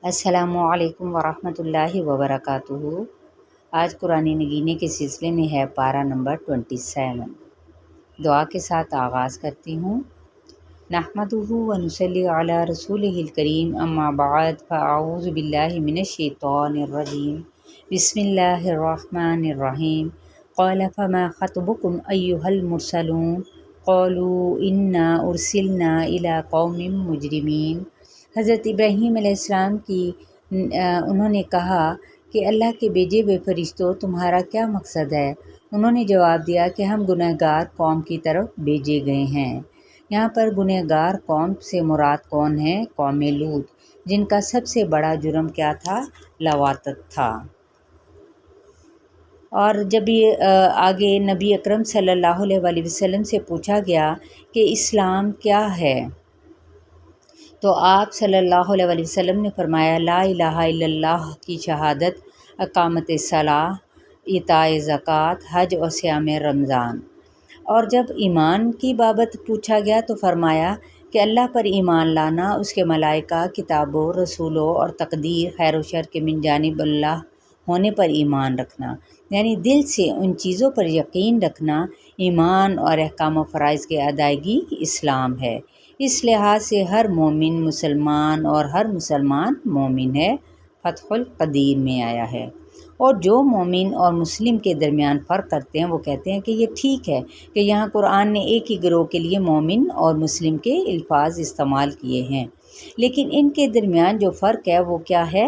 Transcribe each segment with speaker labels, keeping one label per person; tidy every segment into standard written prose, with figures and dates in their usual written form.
Speaker 1: السلام علیکم ورحمۃ اللہ وبرکاتہ۔ آج قرآن نگینے کے سلسلے میں ہے پارہ نمبر 27۔ دعا کے ساتھ آغاز کرتی ہوں۔ نحمدہ و نصلی علی رسولہ الکریم، اما بعد فاعوذ باللہ من الشیطان الرجیم، بسم اللہ الرحمن الرحیم۔ قال فما خطبکم ایھا المرسلون قالوا انا ارسلنا الی قوم مجرمین۔ حضرت ابراہیم علیہ السلام انہوں نے کہا کہ اللہ کے بھیجے ہوئے فرشتوں، تمہارا کیا مقصد ہے؟ انہوں نے جواب دیا کہ ہم گنہگار قوم کی طرف بھیجے گئے ہیں۔ یہاں پر گنہگار قوم سے مراد کون ہے؟ قوم لوط، جن کا سب سے بڑا جرم کیا تھا؟ لواطت تھا۔ اور جب یہ آگے نبی اکرم صلی اللہ علیہ وآلہ وسلم سے پوچھا گیا کہ اسلام کیا ہے، تو آپ صلی اللہ علیہ وآلہ وسلم نے فرمایا لا الہ الا اللہ کی شہادت، اقامت صلاۃ، ایتاء زکوٰۃ، حج اور صیام رمضان۔ اور جب ایمان کی بابت پوچھا گیا تو فرمایا کہ اللہ پر ایمان لانا، اس کے ملائکہ، کتابوں، رسولوں اور تقدیر خیر و شر کے من جانب اللہ ہونے پر ایمان رکھنا، یعنی دل سے ان چیزوں پر یقین رکھنا۔ ایمان اور احکام و فرائض کی ادائیگی اسلام ہے۔ اس لحاظ سے ہر مومن مسلمان اور ہر مسلمان مومن ہے، فتح القدیر میں آیا ہے۔ اور جو مومن اور مسلم کے درمیان فرق کرتے ہیں وہ کہتے ہیں کہ یہ ٹھیک ہے کہ یہاں قرآن نے ایک ہی گروہ کے لیے مومن اور مسلم کے الفاظ استعمال کیے ہیں، لیکن ان کے درمیان جو فرق ہے وہ کیا ہے؟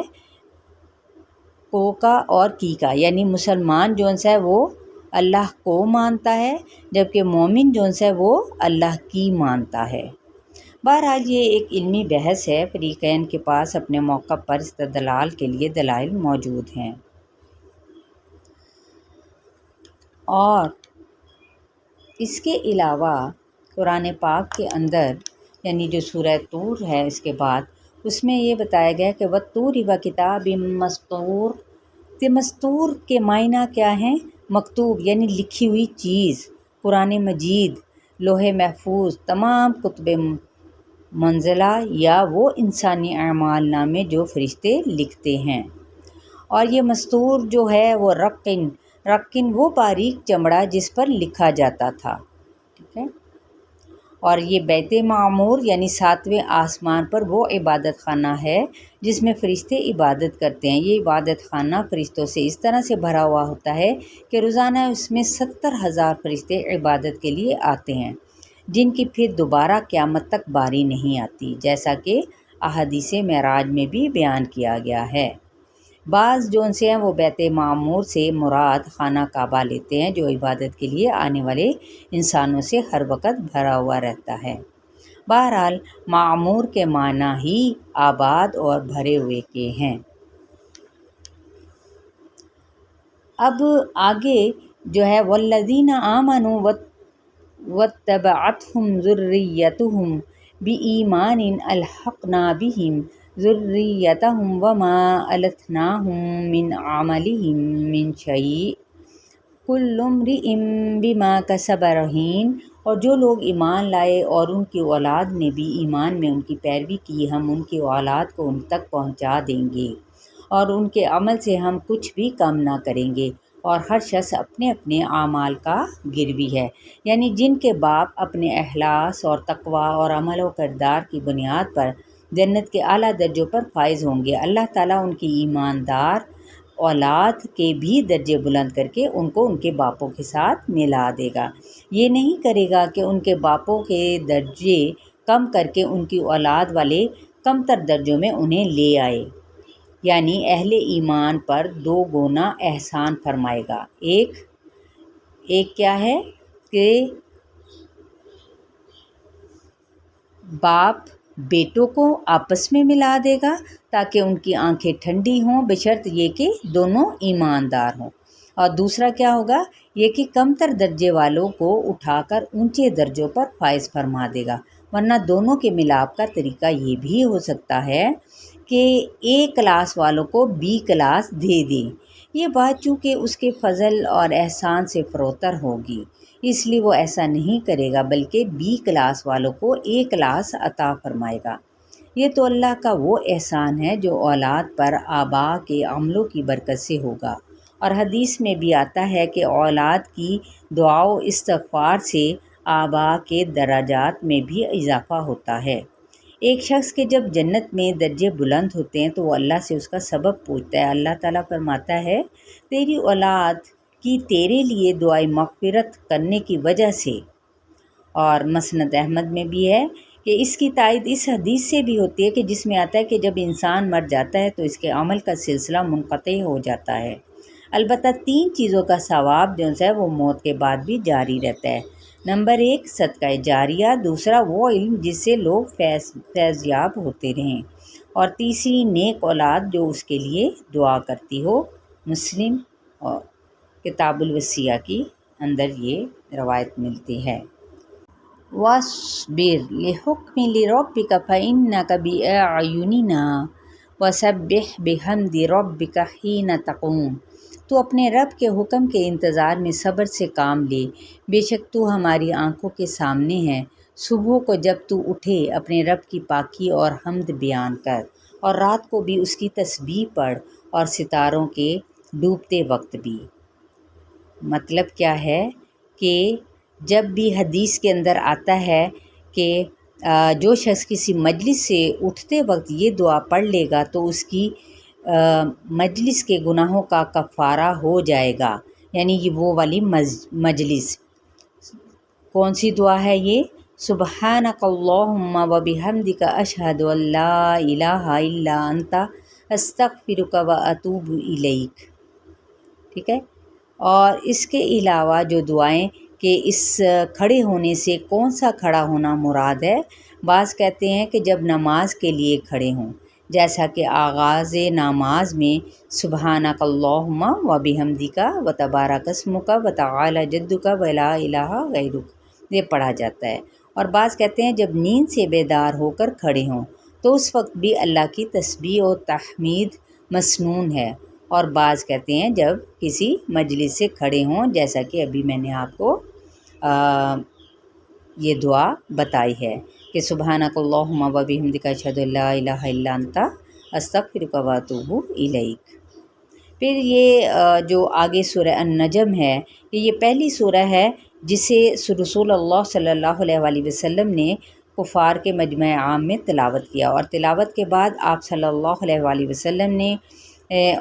Speaker 1: کو کا اور کی کا، یعنی مسلمان جون سا ہے وہ اللہ کو مانتا ہے، جبکہ مومن جون سا ہے وہ اللہ کی مانتا ہے۔ بہرحال یہ ایک علمی بحث ہے، فریقین کے پاس اپنے موقع پر استدلال کے لیے دلائل موجود ہیں۔ اور اس کے علاوہ قرآن پاک کے اندر، یعنی جو سورہ طور ہے اس کے بعد، اس میں یہ بتایا گیا کہ وَالطُّورِ وَکِتَابٍ مَّسْطُورٍ۔ مستور کے معنی کیا ہیں؟ مکتوب یعنی لکھی ہوئی چیز، قرآن مجید، لوح محفوظ، تمام کتب منزلہ یا وہ انسانی اعمال نامے جو فرشتے لکھتے ہیں۔ اور یہ مستور جو ہے وہ رقن وہ باریک چمڑا جس پر لکھا جاتا تھا، ٹھیک ہے۔ اور یہ بیت معمور یعنی 7ویں آسمان پر وہ عبادت خانہ ہے جس میں فرشتے عبادت کرتے ہیں۔ یہ عبادت خانہ فرشتوں سے اس طرح سے بھرا ہوا ہوتا ہے کہ روزانہ اس میں 70,000 فرشتے عبادت کے لیے آتے ہیں، جن کی پھر دوبارہ قیامت تک باری نہیں آتی، جیسا کہ احادیث معراج میں بھی بیان کیا گیا ہے۔ بعض جو ان سے ہیں وہ بیت معمور سے مراد خانہ کعبہ لیتے ہیں، جو عبادت کے لیے آنے والے انسانوں سے ہر وقت بھرا ہوا رہتا ہے۔ بہرحال معمور کے معنی ہی آباد اور بھرے ہوئے کے ہیں۔ اب آگے جو ہے والذین آمنوا واتبعتہم ذریتہم بإیمان الحقنا بہم ذریتہم وما التناہم من عملہم من شیء کل امرئ بما کسب رہین۔ اور جو لوگ ایمان لائے اور ان کی اولاد نے بھی ایمان میں ان کی پیروی کی، ہم ان کی اولاد کو ان تک پہنچا دیں گے اور ان کے عمل سے ہم کچھ بھی کم نہ کریں گے، اور ہر شخص اپنے اپنے اعمال کا گروی ہے، یعنی جن کے باپ اپنے اخلاص اور تقوی اور عمل و کردار کی بنیاد پر جنت کے اعلیٰ درجوں پر فائز ہوں گے۔ اللہ تعالیٰ ان کی ایماندار اولاد کے بھی درجے بلند کر کے ان کو ان کے باپوں کے ساتھ ملا دے گا۔ یہ نہیں کرے گا کہ ان کے باپوں کے درجے کم کر کے ان کی اولاد والے کم تر درجوں میں انہیں لے آئے، یعنی اہل ایمان پر 2 گنا احسان فرمائے گا۔ ایک کیا ہے کہ باپ بیٹوں کو آپس میں ملا دے گا تاکہ ان کی آنکھیں ٹھنڈی ہوں، بشرط یہ کہ دونوں ایماندار ہوں۔ اور دوسرا کیا ہوگا؟ یہ کہ کم تر درجے والوں کو اٹھا کر اونچے درجوں پر فائز فرما دے گا۔ ورنہ دونوں کے ملاپ کا طریقہ یہ بھی ہو سکتا ہے کہ A کلاس والوں کو B کلاس دے دیں۔ یہ بات چونکہ اس کے فضل اور احسان سے فروتر ہوگی، اس لیے وہ ایسا نہیں کرے گا، بلکہ B کلاس والوں کو A کلاس عطا فرمائے گا۔ یہ تو اللہ کا وہ احسان ہے جو اولاد پر آبا کے عملوں کی برکت سے ہوگا۔ اور حدیث میں بھی آتا ہے کہ اولاد کی دعا و استغفار سے آبا کے درجات میں بھی اضافہ ہوتا ہے۔ ایک شخص کے جب جنت میں درجے بلند ہوتے ہیں تو وہ اللہ سے اس کا سبب پوچھتا ہے۔ اللہ تعالیٰ فرماتا ہے تیری اولاد کی تیرے لیے دعائے مغفرت کرنے کی وجہ سے۔ اور مسند احمد میں بھی ہے کہ اس کی تائید اس حدیث سے بھی ہوتی ہے کہ جس میں آتا ہے کہ جب انسان مر جاتا ہے تو اس کے عمل کا سلسلہ منقطع ہو جاتا ہے، البتہ 3 چیزوں کا ثواب جو ہے وہ موت کے بعد بھی جاری رہتا ہے۔ نمبر 1 صدقہ جاریہ، دوسرا وہ علم جس سے لوگ فیض یاب ہوتے رہیں، اور تیسری نیک اولاد جو اس کے لیے دعا کرتی ہو۔ مسلم اور کتاب الوصیہ کی اندر یہ روایت ملتی ہے۔ وَاصْبِرْ لِحُکْمِ رَبِّکَ فَإِنَّکَ بِأَعْیُنِنَا وَسَبِّحْ بِحَمْدِ رَبِّکَ حِینَ تَقُومُ۔ تو اپنے رب کے حکم کے انتظار میں صبر سے کام لے، بے شک تو ہماری آنکھوں کے سامنے ہے۔ صبح کو جب تو اٹھے اپنے رب کی پاکی اور حمد بیان کر، اور رات کو بھی اس کی تسبیح پڑھ، اور ستاروں کے ڈوبتے وقت بھی۔ مطلب کیا ہے کہ جب بھی حدیث کے اندر آتا ہے کہ جو شخص کسی مجلس سے اٹھتے وقت یہ دعا پڑھ لے گا تو اس کی مجلس کے گناہوں کا کفارہ ہو جائے گا، یعنی یہ وہ والی مجلس۔ کون سی دعا ہے یہ؟ سبحانک اللہم و بحمدک اشہد ان لا الہ الا انت استغفرک و اتوب الیک، ٹھیک ہے۔ اور اس کے علاوہ جو دعائیں کہ اس کھڑے ہونے سے کون سا کھڑا ہونا مراد ہے، بعض کہتے ہیں کہ جب نماز کے لیے کھڑے ہوں، جیسا کہ آغاز نماز میں سبحانک اللہم و بحمدک و تبارک اسمک و تعالی جدک و لا الہ غیرک، یہ پڑھا جاتا ہے۔ اور بعض کہتے ہیں جب نیند سے بیدار ہو کر کھڑے ہوں تو اس وقت بھی اللہ کی تسبیح و تحمید مسنون ہے۔ اور بعض کہتے ہیں جب کسی مجلس سے کھڑے ہوں، جیسا کہ ابھی میں نے آپ کو یہ دعا بتائی ہے کہ سبحانک اللہم و بحمدک اشہد ان لا الہ الا انت استغفرک و اتوب الیک۔ پھر یہ جو آگے سورہ النجم ہے، یہ پہلی سورہ ہے جسے رسول اللہ صلی اللہ علیہ وآلہ وسلم نے کفار کے مجمع عام میں تلاوت کیا، اور تلاوت کے بعد آپ صلی اللہ علیہ وآلہ وسلم نے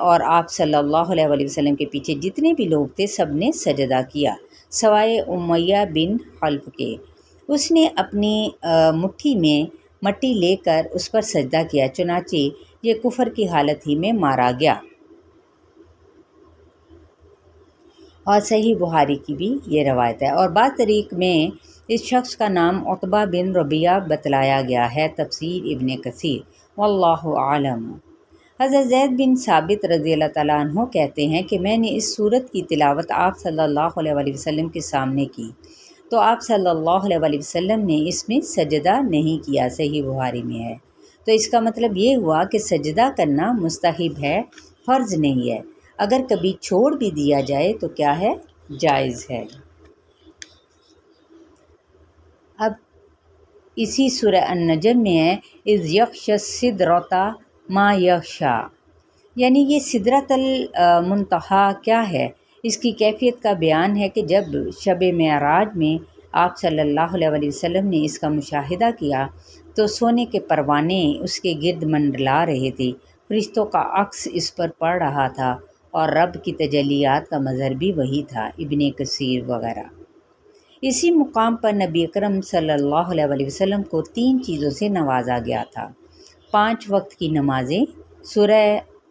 Speaker 1: اور آپ صلی اللہ علیہ وآلہ وسلم کے پیچھے جتنے بھی لوگ تھے سب نے سجدہ کیا سوائے امیہ بن خلف کے۔ اس نے اپنی مٹھی میں مٹی لے کر اس پر سجدہ کیا، چنانچہ یہ کفر کی حالت ہی میں مارا گیا۔ اور صحیح بخاری کی بھی یہ روایت ہے۔ اور بعض طریق میں اس شخص کا نام عتبہ بن ربیعہ بتلایا گیا ہے، تفسیر ابن کثیر، واللہ اعلم۔ حضرت زید بن ثابت رضی اللہ تعالیٰ عنہ کہتے ہیں کہ میں نے اس سورت کی تلاوت آپ صلی اللہ علیہ وآلہ وسلم کے سامنے کی تو آپ صلی اللہ علیہ وآلہ وسلم نے اس میں سجدہ نہیں کیا، صحیح بخاری میں ہے۔ تو اس کا مطلب یہ ہوا کہ سجدہ کرنا مستحب ہے، فرض نہیں ہے، اگر کبھی چھوڑ بھی دیا جائے تو کیا ہے؟ جائز ہے۔ اب اسی سورہ النجم میں ہے اذ یغشی السدرۃ ما یغشی، یعنی یہ سدرۃ المنتہا کیا ہے؟ اس کی کیفیت کا بیان ہے کہ جب شب معراج میں آپ صلی اللہ علیہ وآلہ وسلم نے اس کا مشاہدہ کیا تو سونے کے پروانے اس کے گرد منڈلا رہے تھے، فرشتوں کا عکس اس پر پڑ رہا تھا، اور رب کی تجلیات کا مظہر بھی وہی تھا، ابن کثیر وغیرہ۔ اسی مقام پر نبی اکرم صلی اللہ علیہ وآلہ وسلم کو 3 چیزوں سے نوازا گیا تھا: 5 وقت کی نمازیں، سورہ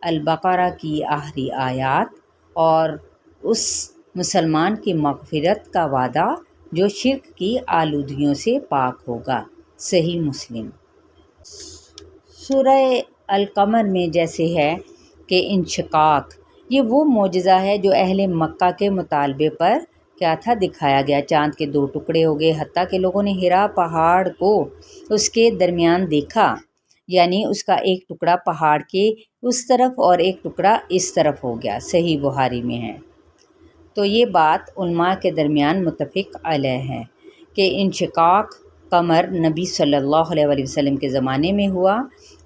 Speaker 1: البقرہ کی آخری آیات، اور اس مسلمان کی مغفرت کا وعدہ جو شرک کی آلودگیوں سے پاک ہوگا، صحیح مسلم۔ سورہ القمر میں جیسے ہے کہ انشقاق، یہ وہ معجزہ ہے جو اہل مکہ کے مطالبے پر کیا تھا؟ دکھایا گیا۔ چاند کے 2 ٹکڑے ہو گئے، حتیٰ کہ لوگوں نے ہرا پہاڑ کو اس کے درمیان دیکھا، یعنی اس کا ایک ٹکڑا پہاڑ کے اس طرف اور ایک ٹکڑا اس طرف ہو گیا، صحیح بخاری میں ہے۔ تو یہ بات علماء کے درمیان متفق علیہ ہے کہ انشقاق قمر نبی صلی اللہ علیہ وآلہ وسلم کے زمانے میں ہوا،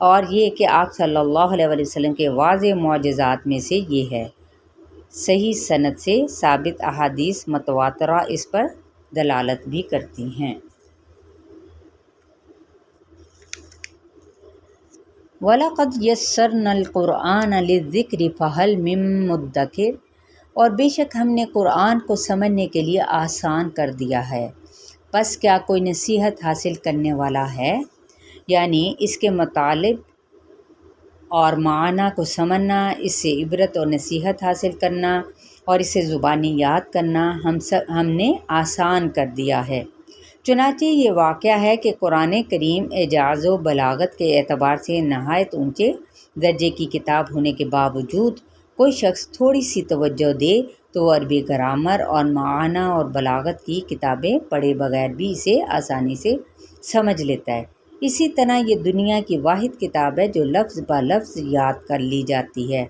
Speaker 1: اور یہ کہ آپ صلی اللہ علیہ وآلہ وسلم کے واضح معجزات میں سے یہ ہے۔ صحیح سند سے ثابت احادیث متواترہ اس پر دلالت بھی کرتی ہیں۔ وَلَقَدْ يَسَّرْنَا الْقُرْآنَ لِلذِّكْرِ فَهَلْ مِن مُّدَّكِرٍ، اور بے شک ہم نے قرآن کو سمجھنے کے لیے آسان کر دیا ہے، پس کیا کوئی نصیحت حاصل کرنے والا ہے؟ یعنی اس کے مطالب اور معنی کو سمجھنا، اس سے عبرت اور نصیحت حاصل کرنا اور اسے زبانی یاد کرنا ہم نے آسان کر دیا ہے۔ چنانچہ یہ واقعہ ہے کہ قرآن کریم اعجاز و بلاغت کے اعتبار سے نہایت اونچے درجے کی کتاب ہونے کے باوجود کوئی شخص تھوڑی سی توجہ دے تو وہ عربی گرامر اور معنی اور بلاغت کی کتابیں پڑھے بغیر بھی اسے آسانی سے سمجھ لیتا ہے۔ اسی طرح یہ دنیا کی واحد کتاب ہے جو لفظ بہ لفظ یاد کر لی جاتی ہے،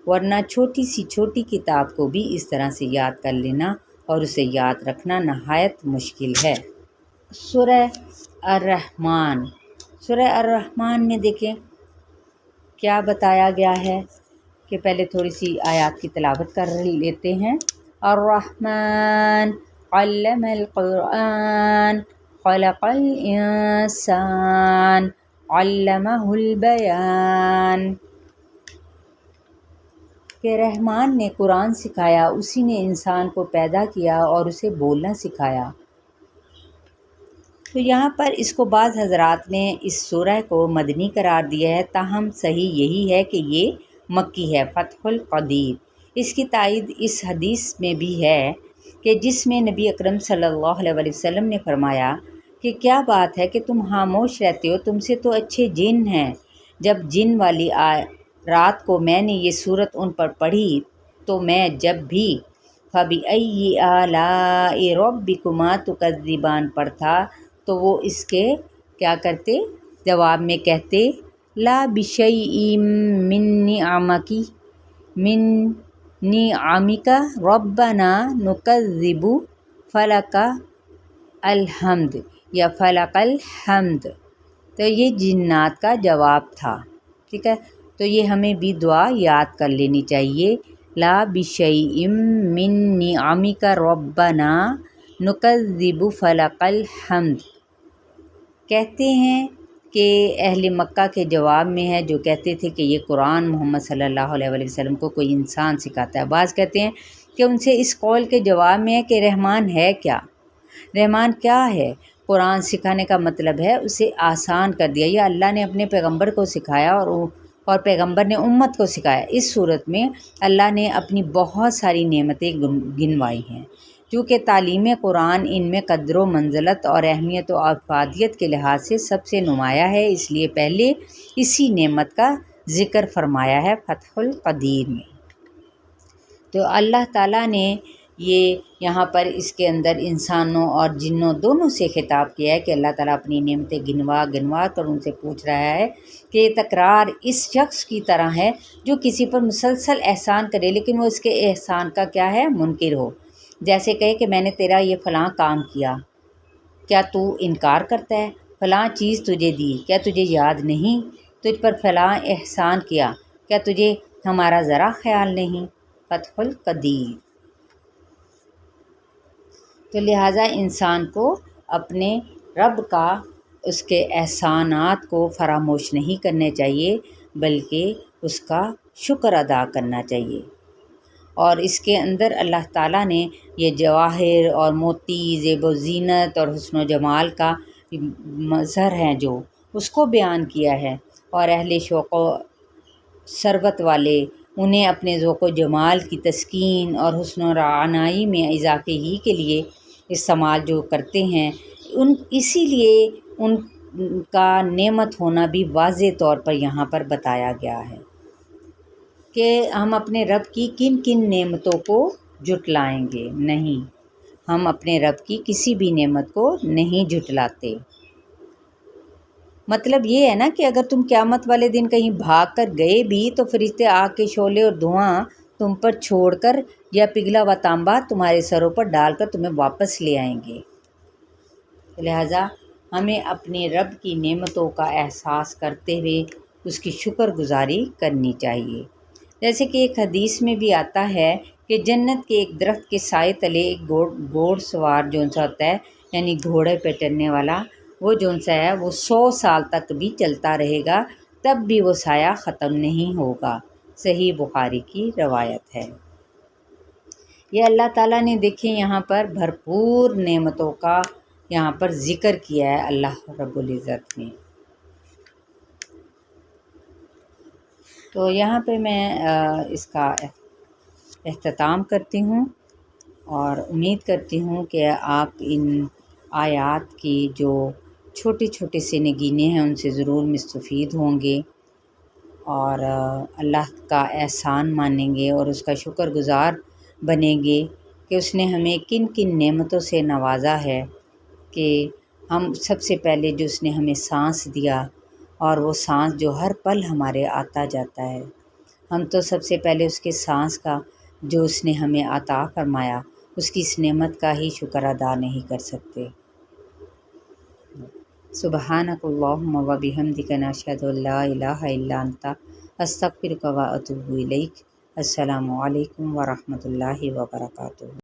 Speaker 1: ورنہ چھوٹی سی چھوٹی کتاب کو بھی اس طرح سے یاد کر لینا اور اسے یاد رکھنا نہایت مشکل ہے۔ سورہ الرحمن، سورہ الرحمن میں دیکھیں کیا بتایا گیا ہے کہ پہلے تھوڑی سی آیات کی تلاوت کر لیتے ہیں۔ الرحمن علم القرآن خلق الانسان علمہ البیان، کہ رحمان نے قرآن سکھایا، اسی نے انسان کو پیدا کیا اور اسے بولنا سکھایا۔ تو یہاں پر اس کو بعض حضرات نے اس سورہ کو مدنی قرار دیا ہے، تاہم صحیح یہی ہے کہ یہ مکی ہے، فتح القدیر۔ اس کی تائید اس حدیث میں بھی ہے کہ جس میں نبی اکرم صلی اللہ علیہ وآلہ وسلم نے فرمایا کہ کیا بات ہے کہ تم خاموش رہتے ہو، تم سے تو اچھے جن ہیں۔ جب جن والی رات کو میں نے یہ صورت ان پر پڑھی تو میں جب بھی فَبِأَيِّ آلَاءِ رَبِّكُمَا تُكَذِّبَانِ پڑھتا تو وہ اس کے کیا کرتے، جواب میں کہتے لا بِشَيْءٍ من نِعَمِكَ رَبَّنَا نُكَذِّبُ فَلَكَ الحمد یا فلق الحمد۔ تو یہ جنات کا جواب تھا، ٹھیک ہے، تو یہ ہمیں بھی دعا یاد کر لینی چاہیے۔ لا بشیء من نعمک ربنا نکذب فلق الحمد، کہتے ہیں کہ اہل مکہ کے جواب میں ہے جو کہتے تھے کہ یہ قرآن محمد صلی اللہ علیہ وآلہ وسلم کو کوئی انسان سکھاتا ہے۔ بعض کہتے ہیں کہ ان سے اس قول کے جواب میں ہے کہ رحمان ہے کیا، رحمان کیا ہے؟ قرآن سکھانے کا مطلب ہے اسے آسان کر دیا، یا اللہ نے اپنے پیغمبر کو سکھایا اور پیغمبر نے امت کو سکھایا۔ اس صورت میں اللہ نے اپنی بہت ساری نعمتیں گنوائی ہیں، چونکہ تعلیم قرآن ان میں قدر و منزلت اور اہمیت و افادیت کے لحاظ سے سب سے نمایاں ہے، اس لیے پہلے اسی نعمت کا ذکر فرمایا ہے فتح القدیر میں۔ تو اللہ تعالیٰ نے یہ یہاں پر اس کے اندر انسانوں اور جنوں دونوں سے خطاب کیا ہے کہ اللہ تعالیٰ اپنی نعمتیں گنوا کر ان سے پوچھ رہا ہے کہ یہ تکرار اس شخص کی طرح ہے جو کسی پر مسلسل احسان کرے لیکن وہ اس کے احسان کا کیا ہے، منکر ہو۔ جیسے کہے کہ میں نے تیرا یہ فلاں کام کیا، کیا تو انکار کرتا ہے؟ فلاں چیز تجھے دی، کیا تجھے یاد نہیں؟ تجھ پر فلاں احسان کیا، کیا تجھے ہمارا ذرا خیال نہیں؟ فتح القدیر۔ تو لہٰذا انسان کو اپنے رب کا اس کے احسانات کو فراموش نہیں کرنے چاہیے بلکہ اس کا شکر ادا کرنا چاہیے۔ اور اس کے اندر اللہ تعالیٰ نے یہ جواہر اور موتی، زیب و زینت اور حسن و جمال کا مظہر ہیں جو اس کو بیان کیا ہے، اور اہل شوق و ثروت والے انہیں اپنے ذوق و جمال کی تسکین اور حسن و رعنائی میں اضافے ہی کے لیے استعمال جو کرتے ہیں، اسی لیے ان کا نعمت ہونا بھی واضح طور پر یہاں پر بتایا گیا ہے کہ ہم اپنے رب کی کن کن نعمتوں کو جھٹلائیں گے۔ نہیں، ہم اپنے رب کی کسی بھی نعمت کو نہیں جھٹلاتے۔ مطلب یہ ہے نا کہ اگر تم قیامت والے دن کہیں بھاگ کر گئے بھی تو فرشتے آگ کے شعلے اور دھواں تم پر چھوڑ کر یا پگھلا ہوا تانبا تمہارے سروں پر ڈال کر تمہیں واپس لے آئیں گے۔ لہٰذا ہمیں اپنے رب کی نعمتوں کا احساس کرتے ہوئے اس کی شکر گزاری کرنی چاہیے۔ جیسے کہ ایک حدیث میں بھی آتا ہے کہ جنت کے ایک درخت کے سائے تلے ایک گھوڑ سوار جون سا ہوتا ہے، یعنی گھوڑے پہ چڑھنے والا، وہ جون سا ہے وہ 100 سال تک بھی چلتا رہے گا، تب بھی وہ سایہ ختم نہیں ہوگا۔ صحیح بخاری کی روایت ہے۔ یہ اللہ تعالیٰ نے دیکھیں یہاں پر بھرپور نعمتوں کا یہاں پر ذکر کیا ہے اللہ رب العزت نے۔ تو یہاں پہ میں اس کا اختتام کرتی ہوں اور امید کرتی ہوں کہ آپ ان آیات کی جو چھوٹے چھوٹے سے نگینے ہیں ان سے ضرور مستفید ہوں گے اور اللہ کا احسان مانیں گے اور اس کا شکر گزار بنیں گے کہ اس نے ہمیں کن کن نعمتوں سے نوازا ہے، کہ ہم سب سے پہلے جو اس نے ہمیں سانس دیا، اور وہ سانس جو ہر پل ہمارے آتا جاتا ہے، ہم تو سب سے پہلے اس کے سانس کا جو اس نے ہمیں عطا فرمایا اس کی اس نعمت کا ہی شکر ادا نہیں کر سکتے۔ سبحانک اللہم و بحمدک نشہد ان لا الہ الا انت استغفرک و اتوب الیک۔ السلام علیکم ورحمۃ اللہ وبرکاتہ۔